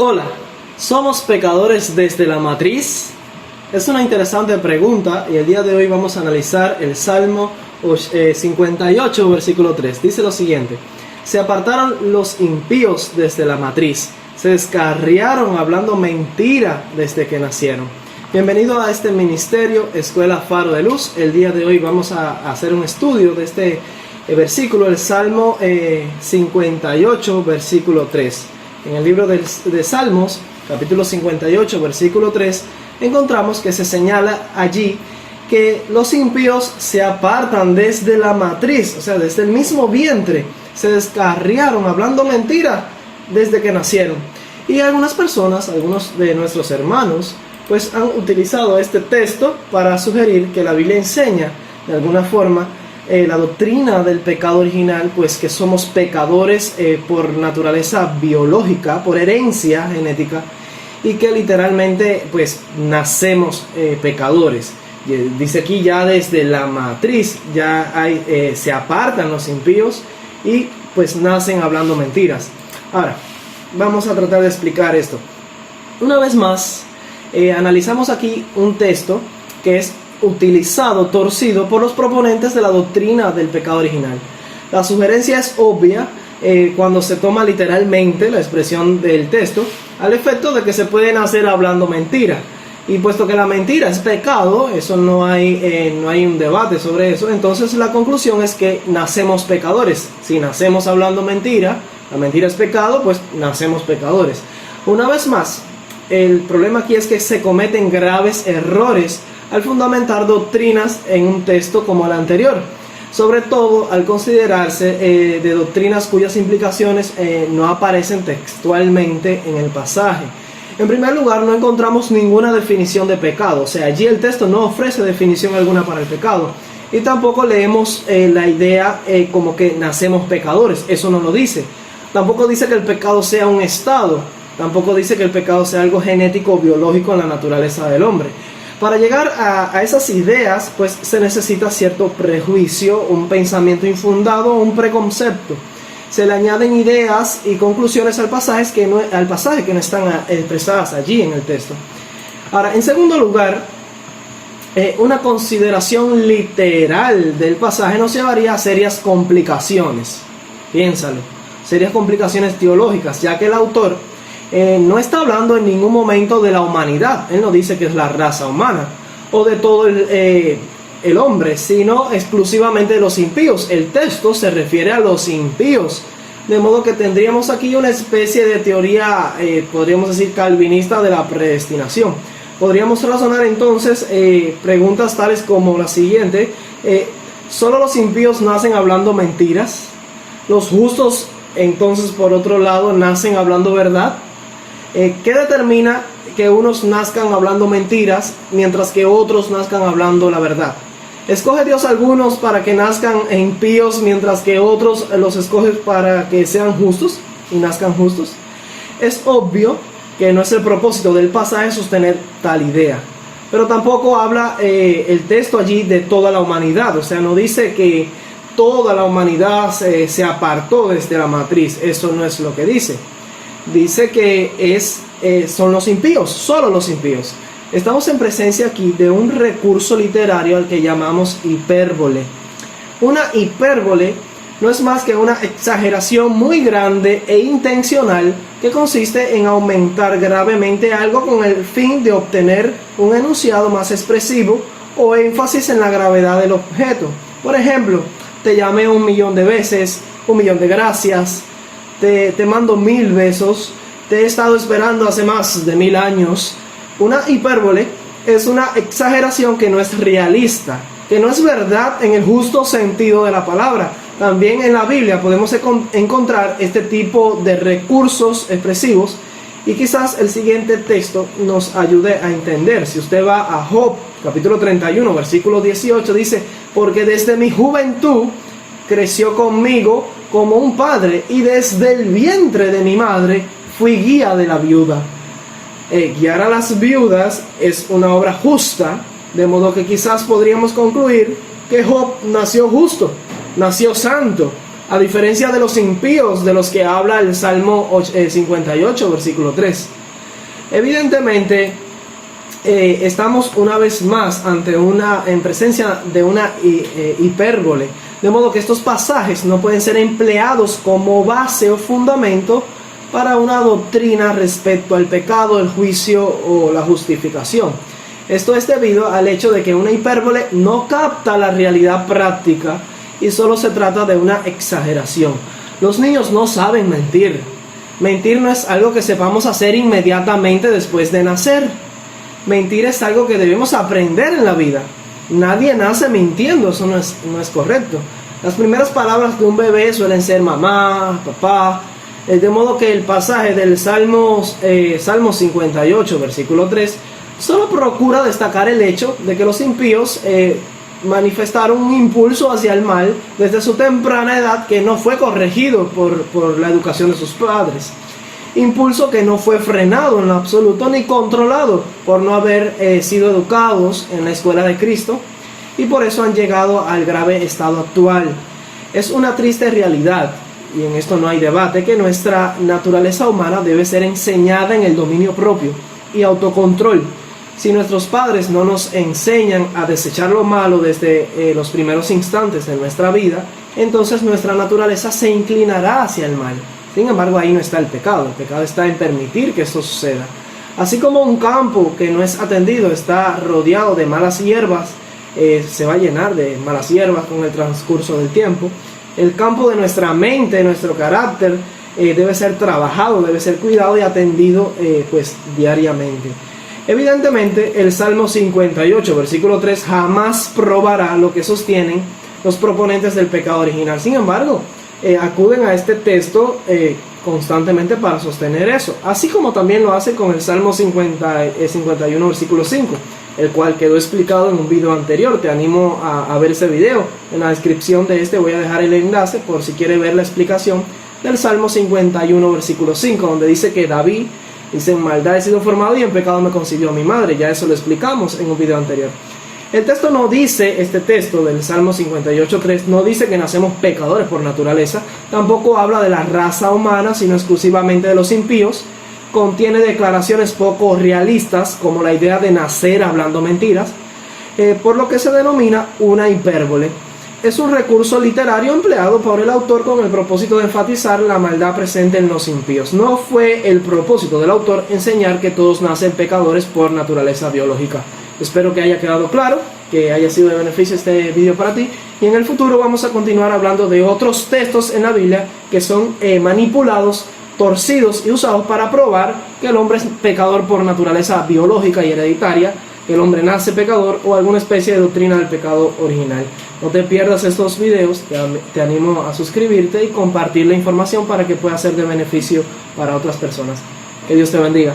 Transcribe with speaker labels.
Speaker 1: Hola, ¿somos pecadores desde la matriz? Es una interesante pregunta y el día de hoy vamos a analizar el Salmo 58, versículo 3. Dice lo siguiente: se apartaron los impíos desde la matriz, se descarriaron hablando mentira desde que nacieron. Bienvenido a este ministerio, Escuela Faro de Luz. El día de hoy vamos a hacer un estudio de este versículo, el Salmo 58, versículo 3. En el libro de Salmos, capítulo 58, versículo 3, encontramos que se señala allí que los impíos se apartan desde la matriz, o sea, desde el mismo vientre, se descarriaron hablando mentira desde que nacieron. Y algunas personas, algunos de nuestros hermanos, pues han utilizado este texto para sugerir que la Biblia enseña de alguna forma la doctrina del pecado original, pues que somos pecadores por naturaleza biológica, por herencia genética, y que literalmente pues nacemos pecadores. Dice aquí ya desde la matriz ya se apartan los impíos y pues nacen hablando mentiras. Ahora, vamos a tratar de explicar esto. Una vez más, analizamos aquí un texto que es utilizado, torcido por los proponentes de la doctrina del pecado original. La sugerencia es obvia cuando se toma literalmente la expresión del texto, al efecto de que se puede nacer hablando mentira. Y puesto que la mentira es pecado, eso no hay un debate sobre eso, entonces la conclusión es que nacemos pecadores. Si nacemos hablando mentira, la mentira es pecado, pues nacemos pecadores. Una vez más, el problema aquí es que se cometen graves errores al fundamentar doctrinas en un texto como el anterior, sobre todo al considerarse de doctrinas cuyas implicaciones no aparecen textualmente en el pasaje. En primer lugar, no encontramos ninguna definición de pecado, o sea, allí el texto no ofrece definición alguna para el pecado, y tampoco leemos la idea como que nacemos pecadores, eso no lo dice. Tampoco dice que el pecado sea un estado, tampoco dice que el pecado sea algo genético o biológico en la naturaleza del hombre. Para llegar a esas ideas, pues se necesita cierto prejuicio, un pensamiento infundado, un preconcepto. Se le añaden ideas y conclusiones al pasaje que no están expresadas allí en el texto. Ahora, en segundo lugar, una consideración literal del pasaje nos llevaría a serias complicaciones. Piénsalo, serias complicaciones teológicas, ya que el autor no está hablando en ningún momento de la humanidad. Él no dice que es la raza humana o de todo el hombre, sino exclusivamente de los impíos. El texto se refiere a los impíos, de modo que tendríamos aquí una especie de teoría, podríamos decir, calvinista de la predestinación. Podríamos razonar entonces preguntas tales como la siguiente: ¿solo los impíos nacen hablando mentiras? ¿Los justos entonces, por otro lado, nacen hablando verdad? ¿Qué determina que unos nazcan hablando mentiras mientras que otros nazcan hablando la verdad? ¿Escoge Dios a algunos para que nazcan impíos mientras que otros los escoge para que sean justos y nazcan justos? Es obvio que no es el propósito del pasaje sostener tal idea, pero tampoco habla el texto allí de toda la humanidad, o sea, no dice que toda la humanidad se apartó desde la matriz. Eso no es lo que dice. Dice que son los impíos, solo los impíos. Estamos en presencia aquí de un recurso literario al que llamamos hipérbole. Una hipérbole no es más que una exageración muy grande e intencional que consiste en aumentar gravemente algo con el fin de obtener un enunciado más expresivo o énfasis en la gravedad del objeto. Por ejemplo, te llamé 1.000.000 de veces, 1.000.000 de gracias, te mando 1.000 besos, te he estado esperando hace más de 1.000 años. Una hipérbole es una exageración que no es realista, que no es verdad en el justo sentido de la palabra. También en la Biblia podemos encontrar este tipo de recursos expresivos, y quizás el siguiente texto nos ayude a entender. Si usted va a Job, capítulo 31, versículo 18, dice: porque desde mi juventud creció conmigo como un padre, y desde el vientre de mi madre fui guía de la viuda. Guiar a las viudas es una obra justa, de modo que quizás podríamos concluir que Job nació justo, nació santo, a diferencia de los impíos de los que habla el Salmo 58, versículo 3. Evidentemente, estamos una vez más en presencia de una hipérbole, de modo que estos pasajes no pueden ser empleados como base o fundamento para una doctrina respecto al pecado, el juicio o la justificación. Esto es debido al hecho de que una hipérbole no capta la realidad práctica y solo se trata de una exageración. Los niños no saben mentir. Mentir no es algo que sepamos hacer inmediatamente después de nacer. Mentir es algo que debemos aprender en la vida. Nadie nace mintiendo, eso no es correcto. Las primeras palabras de un bebé suelen ser mamá, papá, de modo que el pasaje del Salmo 58, versículo 3, solo procura destacar el hecho de que los impíos manifestaron un impulso hacia el mal desde su temprana edad que no fue corregido por la educación de sus padres. Impulso que no fue frenado en lo absoluto ni controlado por no haber sido educados en la escuela de Cristo, y por eso han llegado al grave estado actual. Es una triste realidad, y en esto no hay debate, que nuestra naturaleza humana debe ser enseñada en el dominio propio y autocontrol. Si nuestros padres no nos enseñan a desechar lo malo desde los primeros instantes de nuestra vida, entonces nuestra naturaleza se inclinará hacia el mal. Sin embargo, ahí no está el pecado está en permitir que esto suceda. Así como un campo que no es atendido está rodeado de malas hierbas, se va a llenar de malas hierbas con el transcurso del tiempo, el campo de nuestra mente, nuestro carácter, debe ser trabajado, debe ser cuidado y atendido diariamente. Evidentemente, el Salmo 58, versículo 3, jamás probará lo que sostienen los proponentes del pecado original. Sin embargo, acuden a este texto constantemente para sostener eso, así como también lo hace con el Salmo 51, versículo 5, el cual quedó explicado en un video anterior. Te animo a ver ese video. En la descripción de este voy a dejar el enlace por si quiere ver la explicación del Salmo 51, versículo 5, donde dice que David dice: en maldad he sido formado y en pecado me concibió mi madre. Ya eso lo explicamos en un video anterior. El texto no dice, este texto del Salmo 58.3, no dice que nacemos pecadores por naturaleza. Tampoco habla de la raza humana, sino exclusivamente de los impíos. Contiene declaraciones poco realistas, como la idea de nacer hablando mentiras, por lo que se denomina una hipérbole. Es un recurso literario empleado por el autor con el propósito de enfatizar la maldad presente en los impíos. No fue el propósito del autor enseñar que todos nacen pecadores por naturaleza biológica. Espero que haya quedado claro, que haya sido de beneficio este video para ti, y en el futuro vamos a continuar hablando de otros textos en la Biblia que son manipulados, torcidos y usados para probar que el hombre es pecador por naturaleza biológica y hereditaria, que el hombre nace pecador o alguna especie de doctrina del pecado original. No te pierdas estos videos, te animo a suscribirte y compartir la información para que pueda ser de beneficio para otras personas. Que Dios te bendiga.